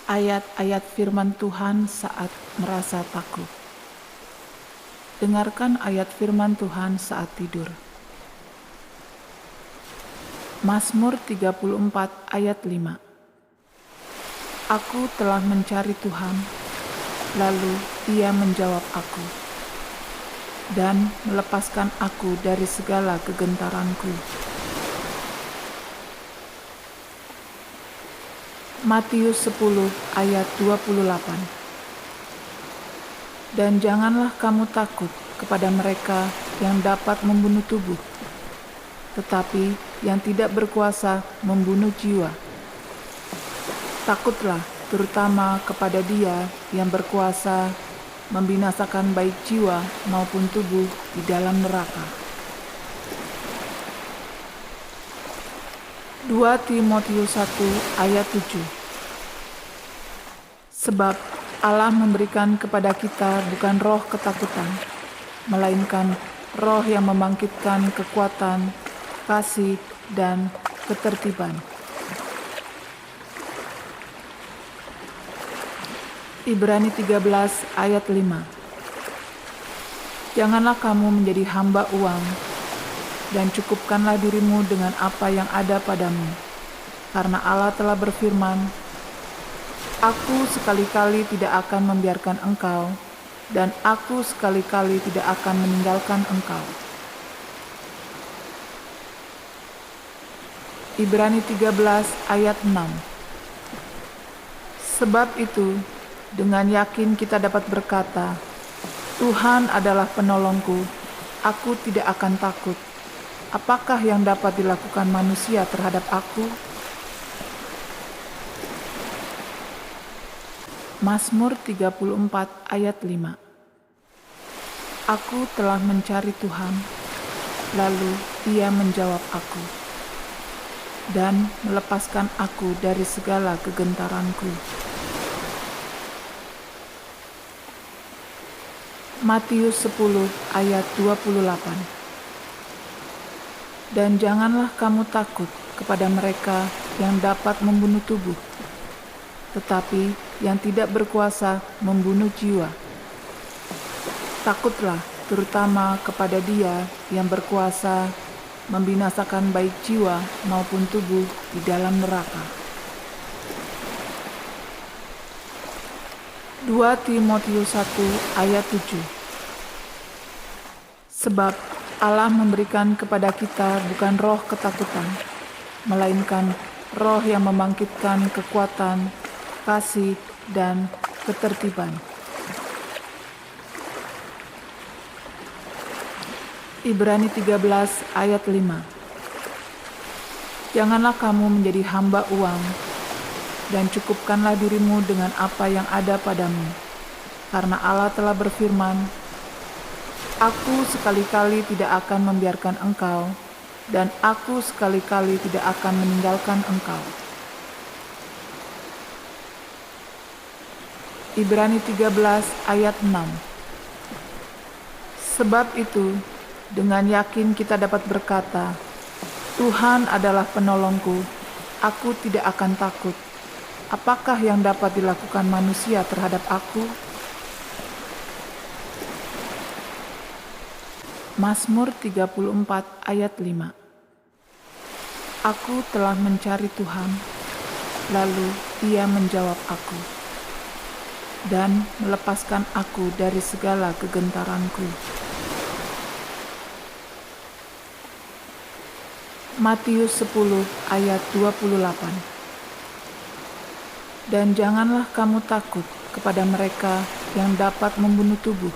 Ayat-ayat firman Tuhan saat merasa takut. Dengarkan ayat firman Tuhan saat tidur. Mazmur 34 ayat 5. Aku telah mencari Tuhan, lalu Ia menjawab aku, dan melepaskan aku dari segala kegentaranku. Matius 10 ayat 28. Dan janganlah kamu takut kepada mereka yang dapat membunuh tubuh, tetapi yang tidak berkuasa membunuh jiwa. Takutlah terutama kepada Dia yang berkuasa membinasakan baik jiwa maupun tubuh di dalam neraka. 2 Timotius 1 ayat 7. Sebab Allah memberikan kepada kita bukan roh ketakutan, melainkan roh yang membangkitkan kekuatan, kasih, dan ketertiban. Ibrani 13 ayat 5. Janganlah kamu menjadi hamba uang, dan cukupkanlah dirimu dengan apa yang ada padamu, karena Allah telah berfirman, Aku sekali-kali tidak akan membiarkan engkau, dan aku sekali-kali tidak akan meninggalkan engkau. Ibrani 13 ayat 6. Sebab itu, dengan yakin kita dapat berkata, Tuhan adalah penolongku, aku tidak akan takut. Apakah yang dapat dilakukan manusia terhadap aku? Mazmur 34 ayat 5. Aku telah mencari Tuhan, lalu Ia menjawab aku, dan melepaskan aku dari segala kegentaranku. Matius 10 ayat 28. Dan janganlah kamu takut kepada mereka yang dapat membunuh tubuh, tetapi yang tidak berkuasa membunuh jiwa. Takutlah terutama kepada Dia yang berkuasa membinasakan baik jiwa maupun tubuh di dalam neraka. 2 Timotius 1 ayat 7. Sebab Allah memberikan kepada kita bukan roh ketakutan, melainkan roh yang membangkitkan kekuatan, kasih, dan ketertiban. Ibrani 13 ayat 5. Janganlah kamu menjadi hamba uang, dan cukupkanlah dirimu dengan apa yang ada padamu, karena Allah telah berfirman, Aku sekali-kali tidak akan membiarkan engkau, dan aku sekali-kali tidak akan meninggalkan engkau. Ibrani 13 ayat 6. Sebab itu, dengan yakin kita dapat berkata, Tuhan adalah penolongku, aku tidak akan takut. Apakah yang dapat dilakukan manusia terhadap aku? Mazmur 34 ayat 5. Aku telah mencari Tuhan, lalu Ia menjawab aku, dan melepaskan aku dari segala kegentaranku. Matius 10 ayat 28. Dan janganlah kamu takut kepada mereka yang dapat membunuh tubuh,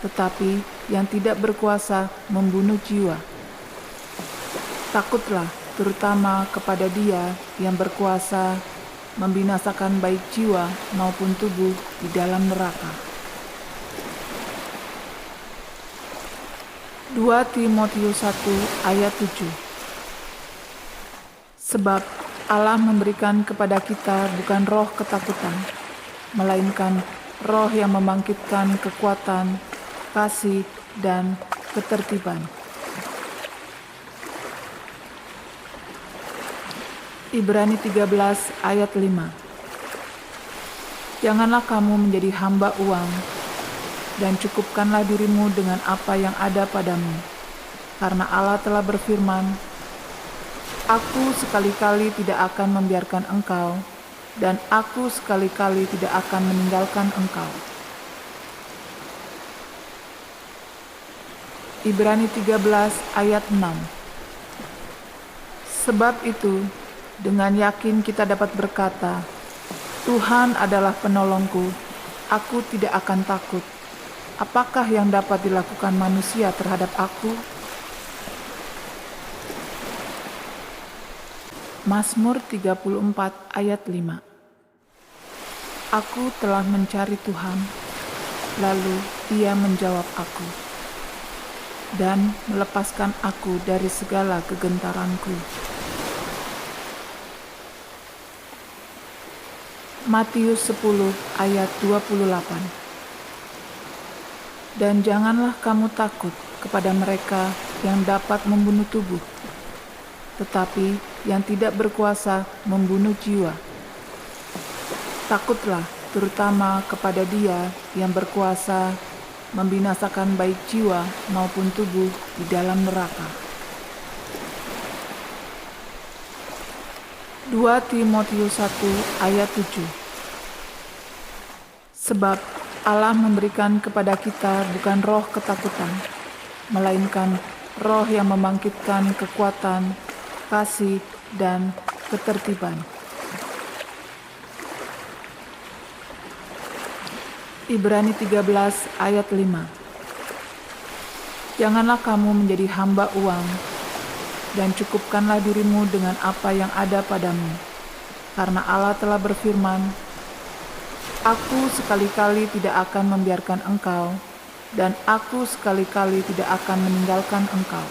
tetapi yang tidak berkuasa membunuh jiwa. Takutlah terutama kepada Dia yang berkuasa membinasakan baik jiwa maupun tubuh di dalam neraka. 2 Timotius 1 ayat 7. Sebab Allah memberikan kepada kita bukan roh ketakutan, melainkan roh yang membangkitkan kekuatan, kasih, dan ketertiban. Ibrani 13 ayat 5. Janganlah kamu menjadi hamba uang, dan cukupkanlah dirimu dengan apa yang ada padamu. Karena Allah telah berfirman, Aku sekali-kali tidak akan membiarkan engkau, dan aku sekali-kali tidak akan meninggalkan engkau. Ibrani 13 ayat 6. Sebab itu, dengan yakin kita dapat berkata, Tuhan adalah penolongku, aku tidak akan takut. Apakah yang dapat dilakukan manusia terhadap aku? Mazmur 34 ayat 5. Aku telah mencari Tuhan, lalu Ia menjawab aku, dan melepaskan aku dari segala kegentaranku. Matius 10 ayat 28. Dan janganlah kamu takut kepada mereka yang dapat membunuh tubuh, tetapi yang tidak berkuasa membunuh jiwa. Takutlah terutama kepada Dia yang berkuasa membinasakan baik jiwa maupun tubuh di dalam neraka. 2 Timotius 1 ayat 7. Sebab Allah memberikan kepada kita bukan roh ketakutan, melainkan roh yang membangkitkan kekuatan, kasih, dan ketertiban. Ibrani 13 ayat 5. Janganlah kamu menjadi hamba uang, dan cukupkanlah dirimu dengan apa yang ada padamu. Karena Allah telah berfirman, Aku sekali-kali tidak akan membiarkan engkau, dan aku sekali-kali tidak akan meninggalkan engkau.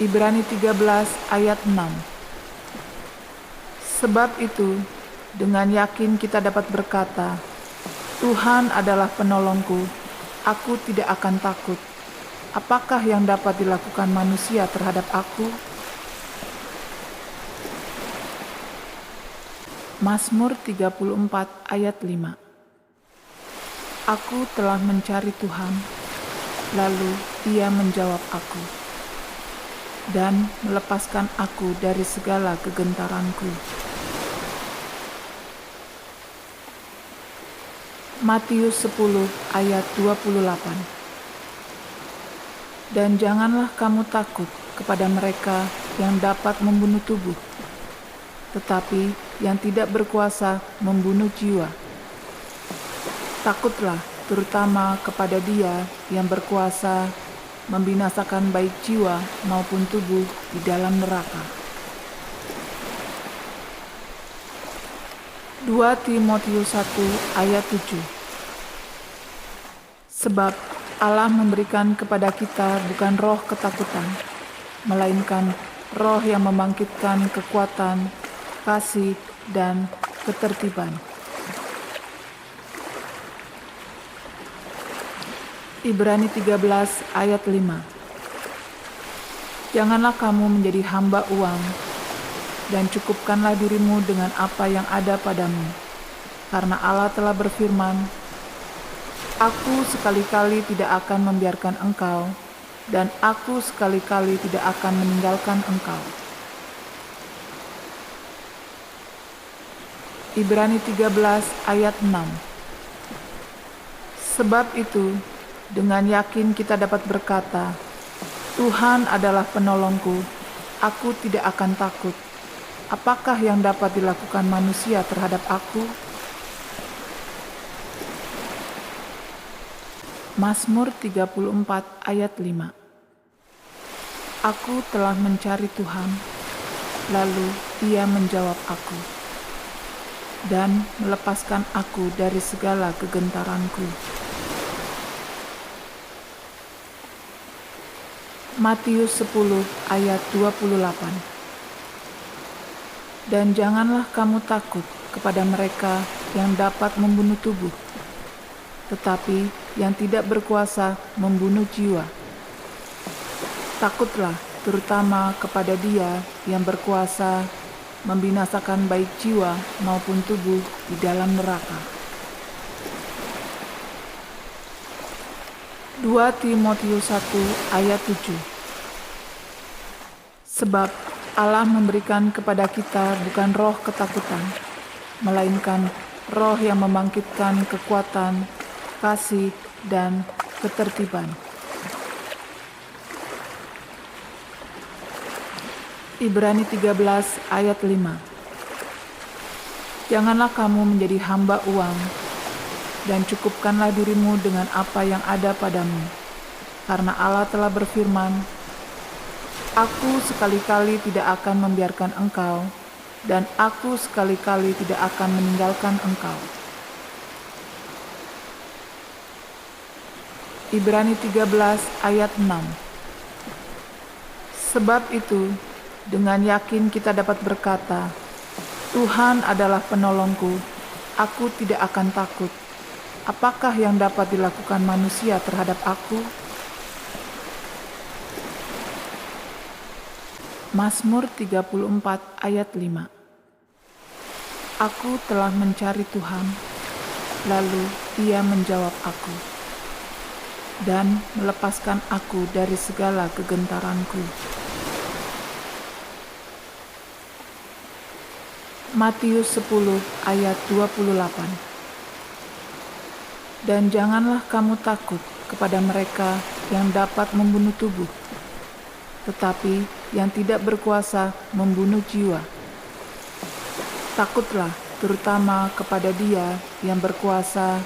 Ibrani 13 ayat 6. Sebab itu, dengan yakin kita dapat berkata, Tuhan adalah penolongku, aku tidak akan takut. Apakah yang dapat dilakukan manusia terhadap aku? Mazmur 34 ayat 5. Aku telah mencari Tuhan, lalu Ia menjawab aku, dan melepaskan aku dari segala kegentaranku. Matius 10 ayat 28. Dan janganlah kamu takut kepada mereka yang dapat membunuh tubuh, tetapi yang tidak berkuasa membunuh jiwa. Takutlah terutama kepada Dia yang berkuasa membinasakan baik jiwa maupun tubuh di dalam neraka. 2 Timotius 1 ayat 7. Sebab Allah memberikan kepada kita bukan roh ketakutan, melainkan roh yang membangkitkan kekuatan, kasih, dan ketertiban. Ibrani 13 ayat 5. Janganlah kamu menjadi hamba uang, dan cukupkanlah dirimu dengan apa yang ada padamu. Karena Allah telah berfirman, Aku sekali-kali tidak akan membiarkan engkau, dan aku sekali-kali tidak akan meninggalkan engkau. Ibrani 13 ayat 6. Sebab itu, dengan yakin kita dapat berkata, Tuhan adalah penolongku, aku tidak akan takut. Apakah yang dapat dilakukan manusia terhadap aku? Mazmur 34 ayat 5. Aku telah mencari Tuhan, lalu Ia menjawab aku, dan melepaskan aku dari segala kegentaranku. Matius 10 ayat 28. Dan janganlah kamu takut kepada mereka yang dapat membunuh tubuh, tetapi yang tidak berkuasa membunuh jiwa. Takutlah terutama kepada Dia yang berkuasa membinasakan baik jiwa maupun tubuh di dalam neraka. 2 Timotius 1 ayat 7. Sebab Allah memberikan kepada kita bukan roh ketakutan, melainkan roh yang membangkitkan kekuatan, kasih, dan ketertiban. Ibrani 13 ayat 5. Janganlah kamu menjadi hamba uang, dan cukupkanlah dirimu dengan apa yang ada padamu. Karena Allah telah berfirman, Aku sekali-kali tidak akan membiarkan engkau, dan aku sekali-kali tidak akan meninggalkan engkau. Ibrani 13 ayat 6. Sebab itu, dengan yakin kita dapat berkata, Tuhan adalah penolongku, aku tidak akan takut. Apakah yang dapat dilakukan manusia terhadap aku? Mazmur 34 ayat 5. Aku telah mencari Tuhan, lalu Ia menjawab aku, dan melepaskan aku dari segala kegentaranku. Matius 10 ayat 28. Dan janganlah kamu takut kepada mereka yang dapat membunuh tubuh, tetapi yang tidak berkuasa membunuh jiwa. Takutlah terutama kepada Dia yang berkuasa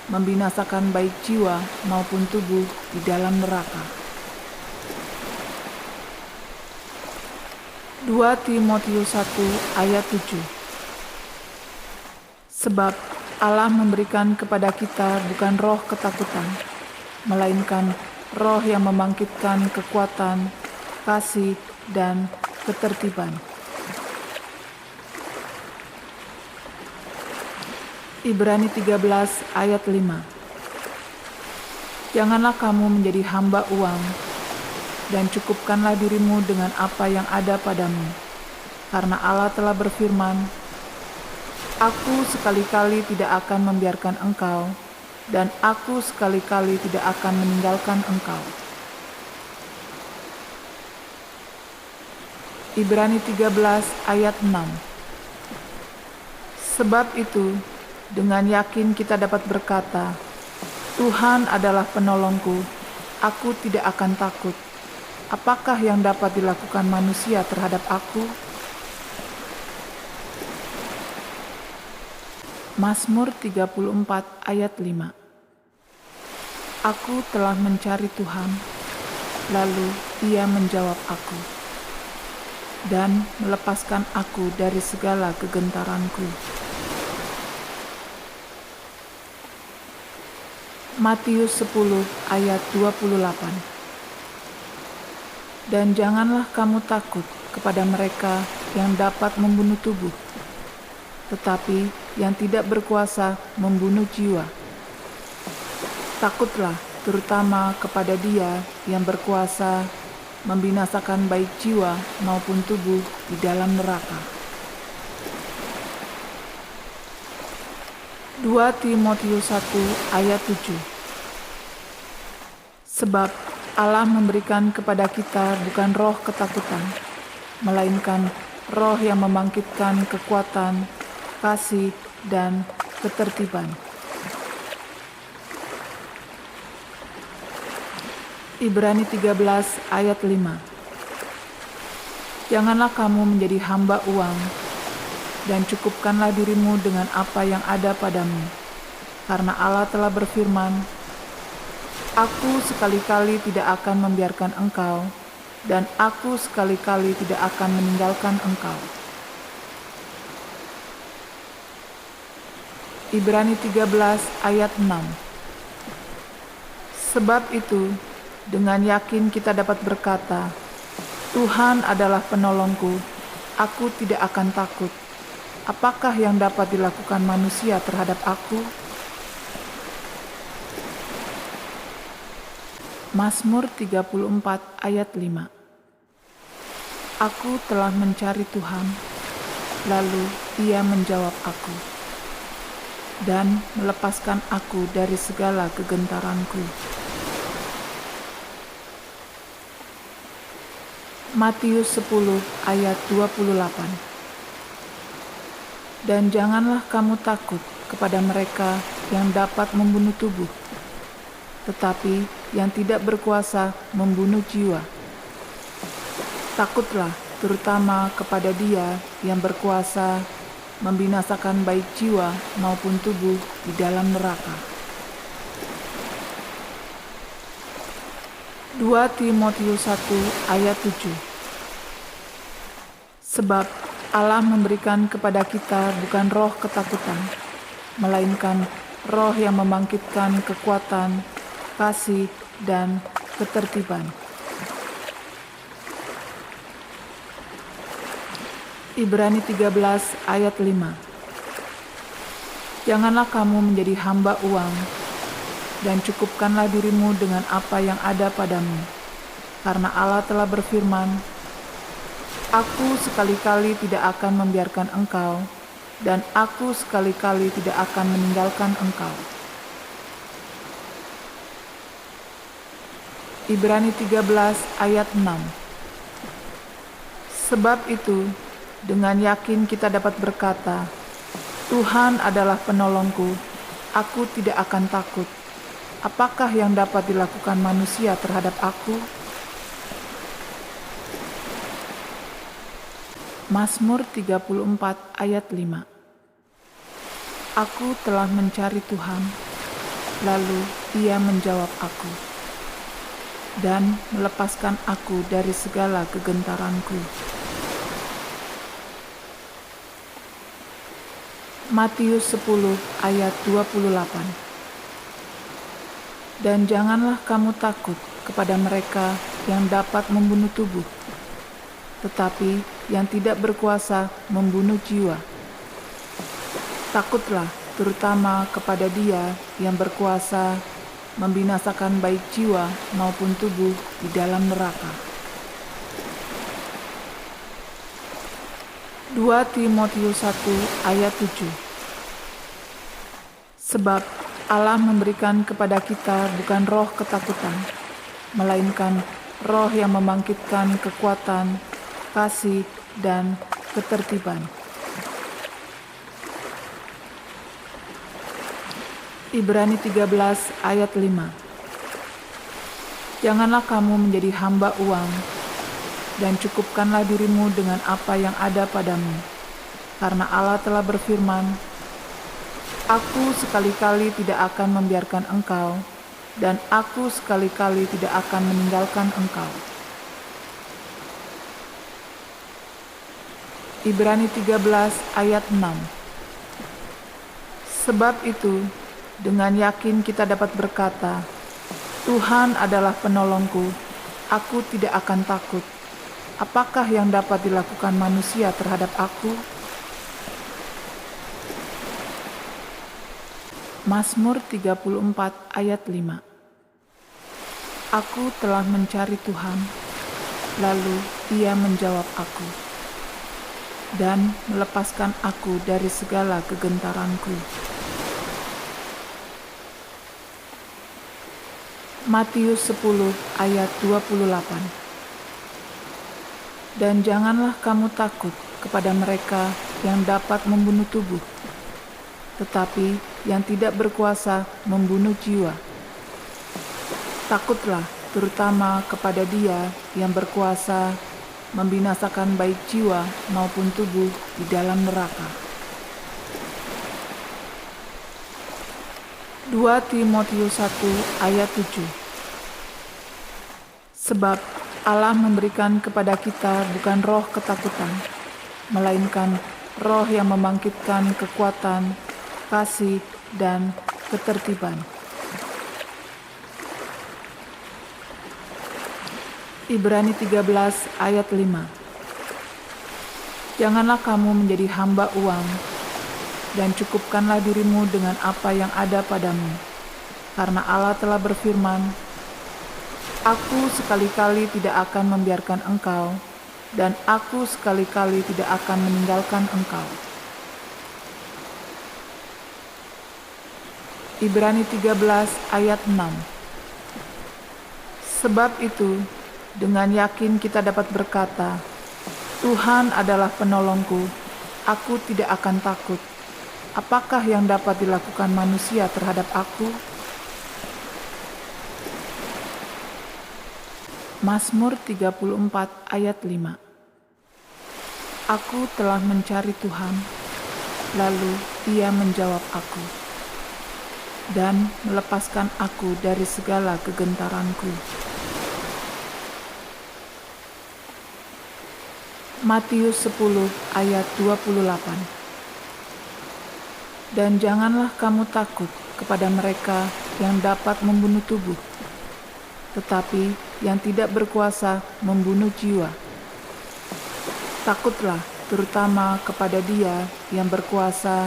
membinasakan baik jiwa maupun tubuh di dalam neraka. 2 Timotius 1 ayat 7. Sebab Allah memberikan kepada kita bukan roh ketakutan, melainkan roh yang membangkitkan kekuatan, kasih, dan ketertiban. Ibrani 13 ayat 5. Janganlah kamu menjadi hamba uang, dan cukupkanlah dirimu dengan apa yang ada padamu. Karena Allah telah berfirman, Aku sekali-kali tidak akan membiarkan engkau, dan aku sekali-kali tidak akan meninggalkan engkau. Ibrani 13 ayat 6. Sebab itu, dengan yakin kita dapat berkata, Tuhan adalah penolongku, aku tidak akan takut. Apakah yang dapat dilakukan manusia terhadap aku? Mazmur 34 ayat 5. Aku telah mencari Tuhan, lalu Ia menjawab aku, dan melepaskan aku dari segala kegentaranku. Matius 10 ayat 28. Dan janganlah kamu takut kepada mereka yang dapat membunuh tubuh, tetapi yang tidak berkuasa membunuh jiwa. Takutlah terutama kepada Dia yang berkuasa membinasakan baik jiwa maupun tubuh di dalam neraka. 2 Timotius 1 ayat 7. Sebab Allah memberikan kepada kita bukan roh ketakutan, melainkan roh yang membangkitkan kekuatan, kasih, dan ketertiban. Ibrani 13 ayat 5. Janganlah kamu menjadi hamba uang, dan cukupkanlah dirimu dengan apa yang ada padamu. Karena Allah telah berfirman, Aku sekali-kali tidak akan membiarkan engkau, dan aku sekali-kali tidak akan meninggalkan engkau. Ibrani 13 ayat 6. Sebab itu, dengan yakin kita dapat berkata, Tuhan adalah penolongku, aku tidak akan takut. Apakah yang dapat dilakukan manusia terhadap aku? Mazmur 34 ayat 5. Aku telah mencari Tuhan, Lalu Ia menjawab aku dan melepaskan aku dari segala kegentaranku. Matius 10 ayat 28. Dan janganlah kamu takut kepada mereka yang dapat membunuh tubuh, tetapi yang tidak berkuasa membunuh jiwa. Takutlah terutama kepada Dia yang berkuasa membinasakan baik jiwa maupun tubuh di dalam neraka. 2 Timotius 1 ayat 7. Sebab Allah memberikan kepada kita bukan roh ketakutan, melainkan roh yang membangkitkan kekuatan, kasih, dan ketertiban. Ibrani 13 ayat 5. Janganlah kamu menjadi hamba uang, dan cukupkanlah dirimu dengan apa yang ada padamu, karena Allah telah berfirman, Aku sekali-kali tidak akan membiarkan engkau, dan aku sekali-kali tidak akan meninggalkan engkau. Ibrani 13 ayat 6. Sebab itu, dengan yakin kita dapat berkata, Tuhan adalah penolongku, aku tidak akan takut. Apakah yang dapat dilakukan manusia terhadap aku? Mazmur 34 ayat 5. Aku telah mencari Tuhan, lalu Ia menjawab aku, dan melepaskan aku dari segala kegentaranku. Matius 10 ayat 28. Dan janganlah kamu takut kepada mereka yang dapat membunuh tubuh, tetapi yang tidak berkuasa membunuh jiwa. Takutlah terutama kepada Dia yang berkuasa membinasakan baik jiwa maupun tubuh di dalam neraka. 2 Timotius 1 ayat 7. Sebab Allah memberikan kepada kita bukan roh ketakutan, melainkan roh yang membangkitkan kekuatan, kasih, dan ketertiban. Ibrani 13 ayat 5. Janganlah kamu menjadi hamba uang, dan cukupkanlah dirimu dengan apa yang ada padamu, karena Allah telah berfirman, Aku sekali-kali tidak akan membiarkan engkau, dan aku sekali-kali tidak akan meninggalkan engkau. Ibrani 13 ayat 6. Sebab itu, dengan yakin kita dapat berkata, Tuhan adalah penolongku, aku tidak akan takut. Apakah yang dapat dilakukan manusia terhadap aku? Mazmur 34 ayat 5. Aku telah mencari Tuhan, lalu Ia menjawab aku, dan melepaskan aku dari segala kegentaranku. Matius 10 ayat 28. Dan janganlah kamu takut kepada mereka yang dapat membunuh tubuh, tetapi yang tidak berkuasa membunuh jiwa. Takutlah terutama kepada Dia yang berkuasa membinasakan baik jiwa maupun tubuh di dalam neraka. 2 Timotius 1 ayat 7. Sebab Allah memberikan kepada kita bukan roh ketakutan, melainkan roh yang membangkitkan kekuatan, kasih, dan ketertiban. Ibrani 13 ayat 5. Janganlah kamu menjadi hamba uang, dan cukupkanlah dirimu dengan apa yang ada padamu, karena Allah telah berfirman, Aku sekali-kali tidak akan membiarkan engkau, dan aku sekali-kali tidak akan meninggalkan engkau. Ibrani 13 ayat 6. Sebab itu, dengan yakin kita dapat berkata, Tuhan adalah penolongku, aku tidak akan takut. Apakah yang dapat dilakukan manusia terhadap aku? Mazmur 34 ayat 5. Aku telah mencari Tuhan, lalu Ia menjawab aku, dan melepaskan aku dari segala kegentaranku. Matius 10 ayat 28. Dan janganlah kamu takut kepada mereka yang dapat membunuh tubuh, tetapi yang tidak berkuasa membunuh jiwa. Takutlah terutama kepada Dia yang berkuasa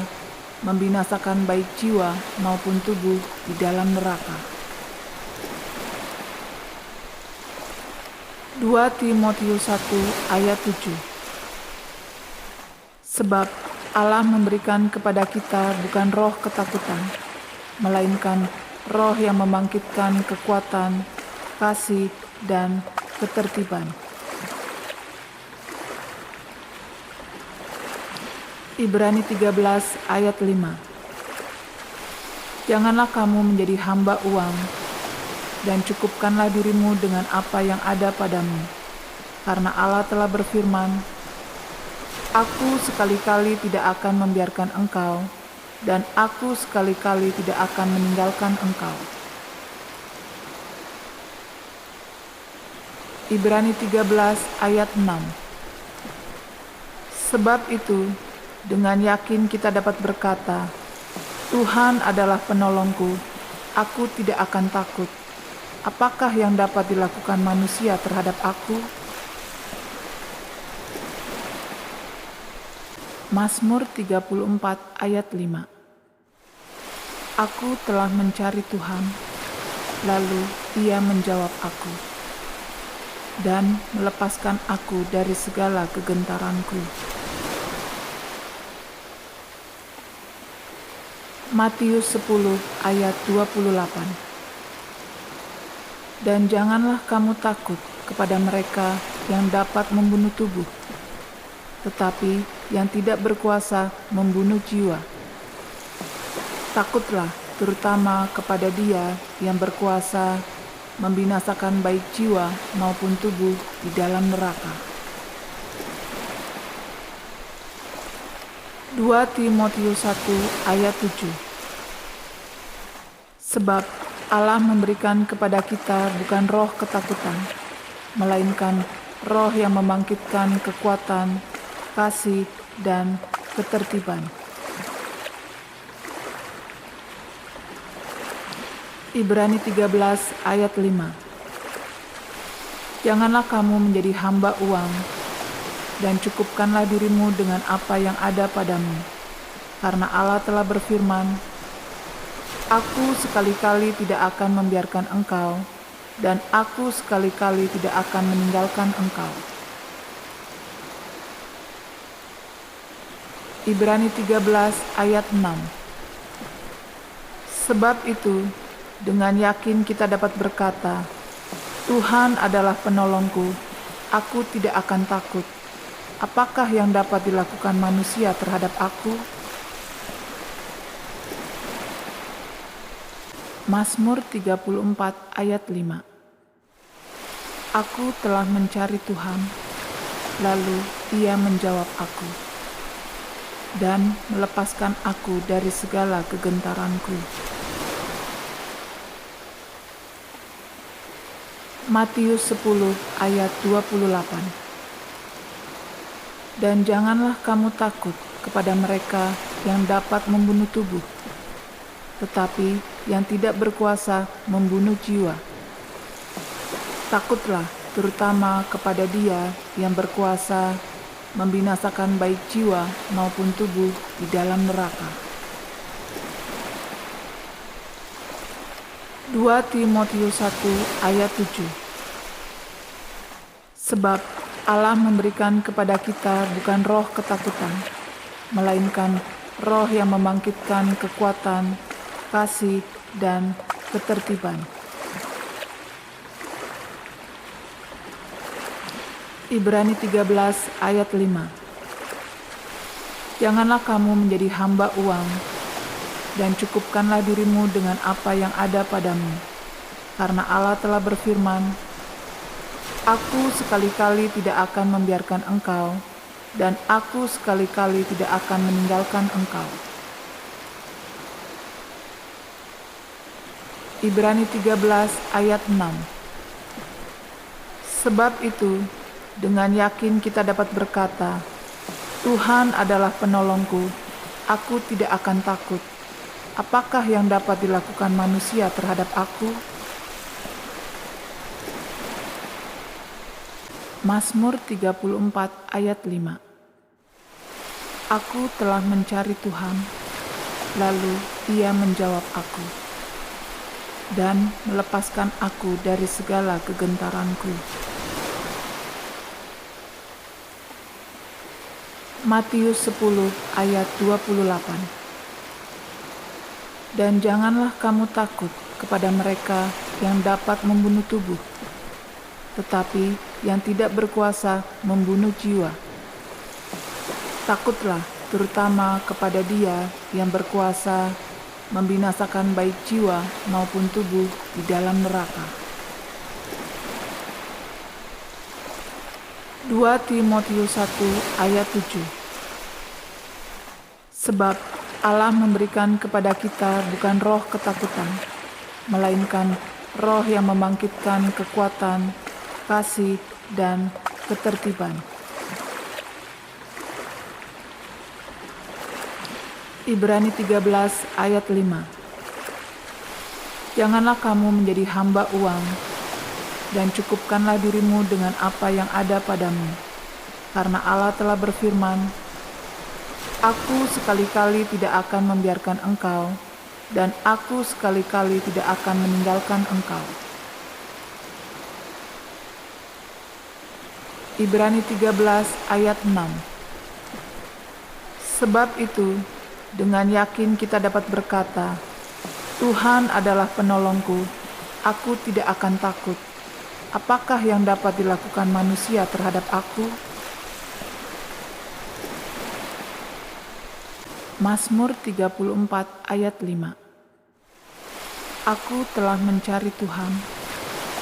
membinasakan baik jiwa maupun tubuh di dalam neraka. 2 Timotius 1 ayat 7. Sebab Allah memberikan kepada kita bukan roh ketakutan, melainkan roh yang membangkitkan kekuatan, kasih, dan ketertiban. Ibrani 13 ayat 5. Janganlah kamu menjadi hamba uang, dan cukupkanlah dirimu dengan apa yang ada padamu, karena Allah telah berfirman, Aku sekali-kali tidak akan membiarkan engkau, dan aku sekali-kali tidak akan meninggalkan engkau. Ibrani 13 ayat 6. Sebab itu, dengan yakin kita dapat berkata, Tuhan adalah penolongku, aku tidak akan takut. Apakah yang dapat dilakukan manusia terhadap aku? Mazmur 34 ayat 5. Aku telah mencari Tuhan, lalu Ia menjawab aku, dan melepaskan aku dari segala kegentaranku. Matius 10 ayat 28. Dan janganlah kamu takut kepada mereka yang dapat membunuh tubuh, tetapi yang tidak berkuasa membunuh jiwa. Takutlah terutama kepada Dia yang berkuasa membinasakan baik jiwa maupun tubuh di dalam neraka. 2 Timotius 1 ayat 7. Sebab Allah memberikan kepada kita bukan roh ketakutan, melainkan roh yang membangkitkan kekuatan, kasih, dan ketertiban. Ibrani 13 ayat 5. Janganlah kamu menjadi hamba uang, dan cukupkanlah dirimu dengan apa yang ada padamu, karena Allah telah berfirman, Aku sekali-kali tidak akan membiarkan engkau, dan aku sekali-kali tidak akan meninggalkan engkau. Ibrani 13 ayat 6. Sebab itu, dengan yakin kita dapat berkata, Tuhan adalah penolongku, aku tidak akan takut. Apakah yang dapat dilakukan manusia terhadap aku? Mazmur 34 ayat 5. Aku telah mencari Tuhan, lalu Ia menjawab aku, dan melepaskan aku dari segala kegentaranku. Matius 10 ayat 28. Dan janganlah kamu takut kepada mereka yang dapat membunuh tubuh, tetapi yang tidak berkuasa membunuh jiwa. Takutlah terutama kepada Dia yang berkuasa membinasakan baik jiwa maupun tubuh di dalam neraka. 2 Timotius 1 ayat 7. Sebab Allah memberikan kepada kita bukan roh ketakutan, melainkan roh yang membangkitkan kekuatan, kasih, dan ketertiban. Ibrani 13 ayat 5. Janganlah kamu menjadi hamba uang, dan cukupkanlah dirimu dengan apa yang ada padamu, karena Allah telah berfirman, Aku sekali-kali tidak akan membiarkan engkau, dan aku sekali-kali tidak akan meninggalkan engkau. Ibrani 13 ayat 6. Sebab itu, dengan yakin kita dapat berkata, Tuhan adalah penolongku, aku tidak akan takut. Apakah yang dapat dilakukan manusia terhadap aku? Mazmur 34 ayat 5. Aku telah mencari Tuhan, lalu Ia menjawab aku, dan melepaskan aku dari segala kegentaranku. Matius 10 ayat 28. Dan janganlah kamu takut kepada mereka yang dapat membunuh tubuh, tetapi yang tidak berkuasa membunuh jiwa. Takutlah terutama kepada Dia yang berkuasa membinasakan baik jiwa maupun tubuh di dalam neraka. 2 Timotius 1 ayat 7. Sebab Allah memberikan kepada kita bukan roh ketakutan, melainkan roh yang membangkitkan kekuatan, kasih, dan ketertiban. Ibrani 13 ayat 5. Janganlah kamu menjadi hamba uang, dan cukupkanlah dirimu dengan apa yang ada padamu, karena Allah telah berfirman, Aku sekali-kali tidak akan membiarkan engkau, dan aku sekali-kali tidak akan meninggalkan engkau. Ibrani 13 ayat 6. Sebab itu, dengan yakin kita dapat berkata, Tuhan adalah penolongku, aku tidak akan takut. Apakah yang dapat dilakukan manusia terhadap aku? Mazmur 34 ayat 5. Aku telah mencari Tuhan,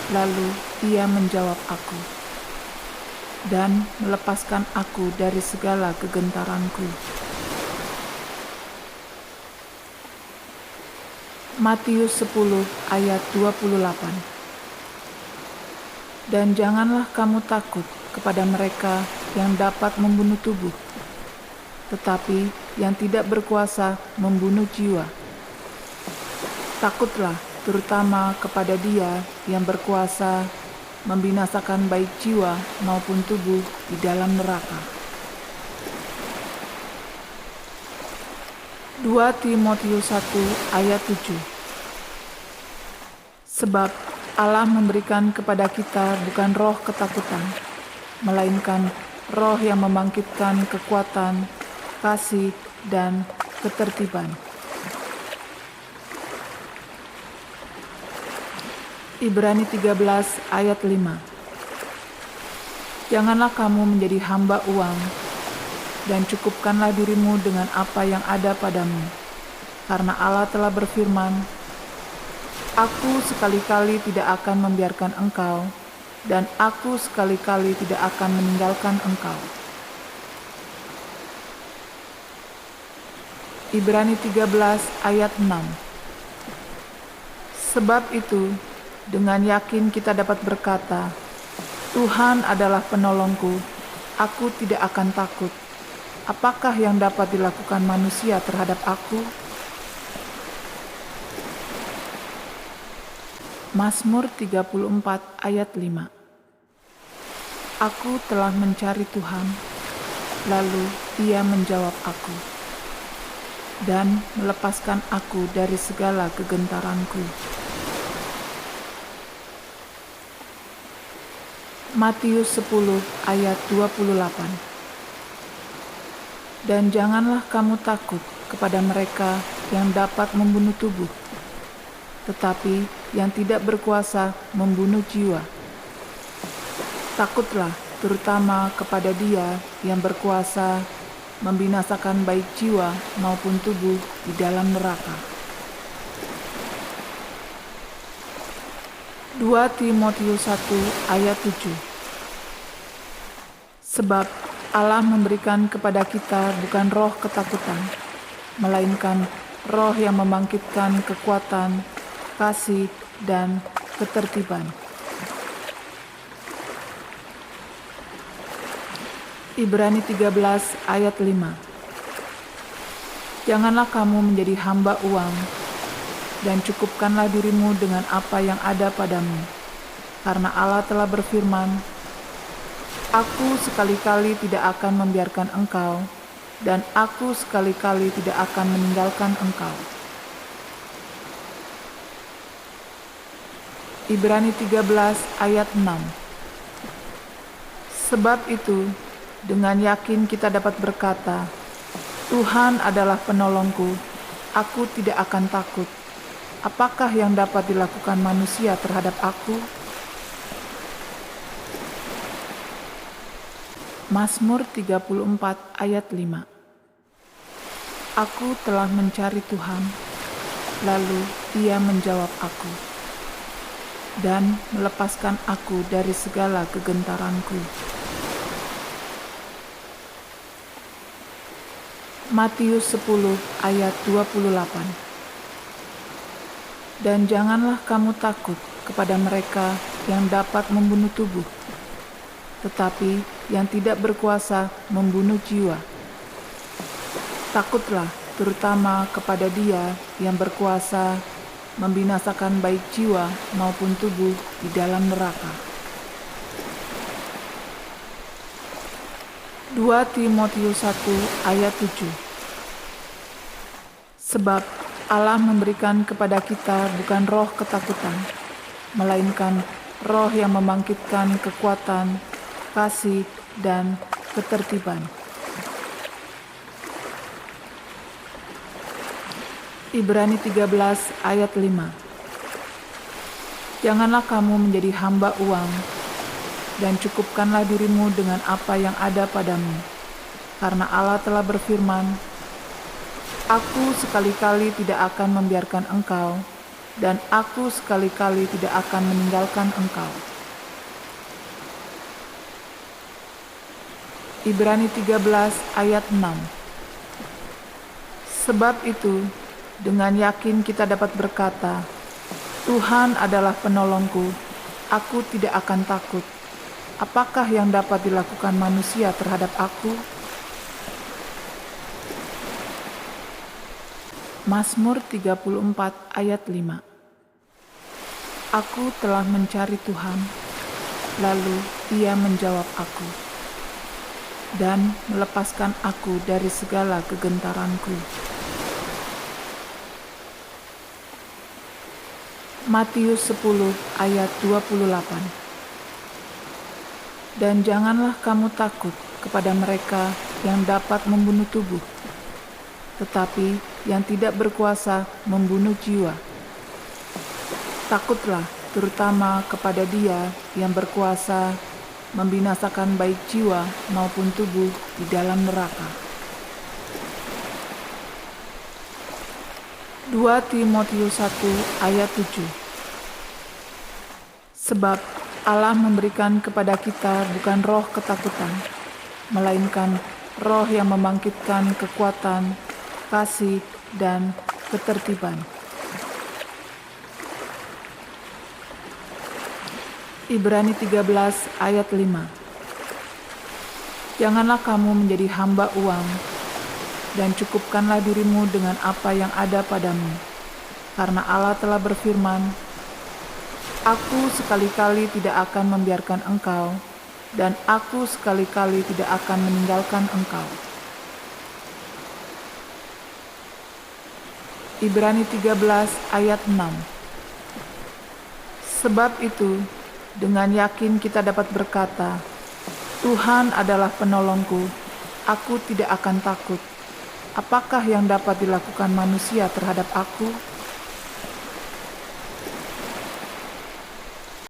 lalu Ia menjawab aku, dan melepaskan aku dari segala kegentaranku. Matius 10 ayat 28. Dan janganlah kamu takut kepada mereka yang dapat membunuh tubuh, tetapi yang tidak berkuasa membunuh jiwa. Takutlah terutama kepada Dia yang berkuasa membinasakan baik jiwa maupun tubuh di dalam neraka. 2 Timotius 1 ayat 7. Sebab Allah memberikan kepada kita bukan roh ketakutan, melainkan roh yang membangkitkan kekuatan, kasih, dan ketertiban. Ibrani 13 ayat 5. Janganlah kamu menjadi hamba uang, dan cukupkanlah dirimu dengan apa yang ada padamu, karena Allah telah berfirman, Aku sekali-kali tidak akan membiarkan engkau, dan aku sekali-kali tidak akan meninggalkan engkau. Ibrani 13 ayat 6. Sebab itu, dengan yakin kita dapat berkata, Tuhan adalah penolongku, aku tidak akan takut. Apakah yang dapat dilakukan manusia terhadap aku? Mazmur 34 ayat 5. Aku telah mencari Tuhan, lalu Ia menjawab aku, dan melepaskan aku dari segala kegentaranku. Matius 10 ayat 28. Dan janganlah kamu takut kepada mereka yang dapat membunuh tubuh, tetapi yang tidak berkuasa membunuh jiwa. Takutlah terutama kepada Dia yang berkuasa membinasakan baik jiwa maupun tubuh di dalam neraka. 2 Timotius 1 ayat 7. Sebab Allah memberikan kepada kita bukan roh ketakutan, melainkan roh yang membangkitkan kekuatan, kasih, dan ketertiban. Ibrani 13 ayat 5. Janganlah kamu menjadi hamba uang, dan cukupkanlah dirimu dengan apa yang ada padamu, karena Allah telah berfirman, Aku sekali-kali tidak akan membiarkan engkau, dan aku sekali-kali tidak akan meninggalkan engkau. Ibrani 13 ayat 6. Sebab itu, dengan yakin kita dapat berkata, Tuhan adalah penolongku, aku tidak akan takut. Apakah yang dapat dilakukan manusia terhadap aku? Mazmur 34 ayat 5. Aku telah mencari Tuhan, lalu Dia menjawab aku, dan melepaskan aku dari segala kegentaranku. Matius 10 ayat 28. Dan janganlah kamu takut kepada mereka yang dapat membunuh tubuh, tetapi yang tidak berkuasa membunuh jiwa. Takutlah terutama kepada Dia yang berkuasa membinasakan baik jiwa maupun tubuh di dalam neraka. 2 Timotius 1 ayat 7. Sebab Allah memberikan kepada kita bukan roh ketakutan, melainkan roh yang membangkitkan kekuatan, kasih, dan ketertiban. Ibrani 13 ayat 5. Janganlah kamu menjadi hamba uang, dan cukupkanlah dirimu dengan apa yang ada padamu, karena Allah telah berfirman, Aku sekali-kali tidak akan membiarkan engkau, dan aku sekali-kali tidak akan meninggalkan engkau. Ibrani 13 ayat 6. Sebab itu, dengan yakin kita dapat berkata, Tuhan adalah penolongku, aku tidak akan takut. Apakah yang dapat dilakukan manusia terhadap aku? Mazmur 34 ayat 5. Aku telah mencari Tuhan, lalu Dia menjawab aku, dan melepaskan aku dari segala kegentaranku. Matius 10 ayat 28. Dan janganlah kamu takut kepada mereka yang dapat membunuh tubuh, tetapi yang tidak berkuasa membunuh jiwa. Takutlah terutama kepada Dia yang berkuasa membinasakan baik jiwa maupun tubuh di dalam neraka. 2 Timotius 1 ayat 7. Sebab Allah memberikan kepada kita bukan roh ketakutan, melainkan roh yang membangkitkan kekuatan, kasih, dan ketertiban. Ibrani 13 ayat 5. Janganlah kamu menjadi hamba uang, dan cukupkanlah dirimu dengan apa yang ada padamu, karena Allah telah berfirman, Aku sekali-kali tidak akan membiarkan engkau, dan aku sekali-kali tidak akan meninggalkan engkau. Ibrani 13 ayat 6. Sebab itu, Dengan yakin kita dapat berkata, Tuhan adalah penolongku, aku tidak akan takut. Apakah yang dapat dilakukan manusia terhadap aku?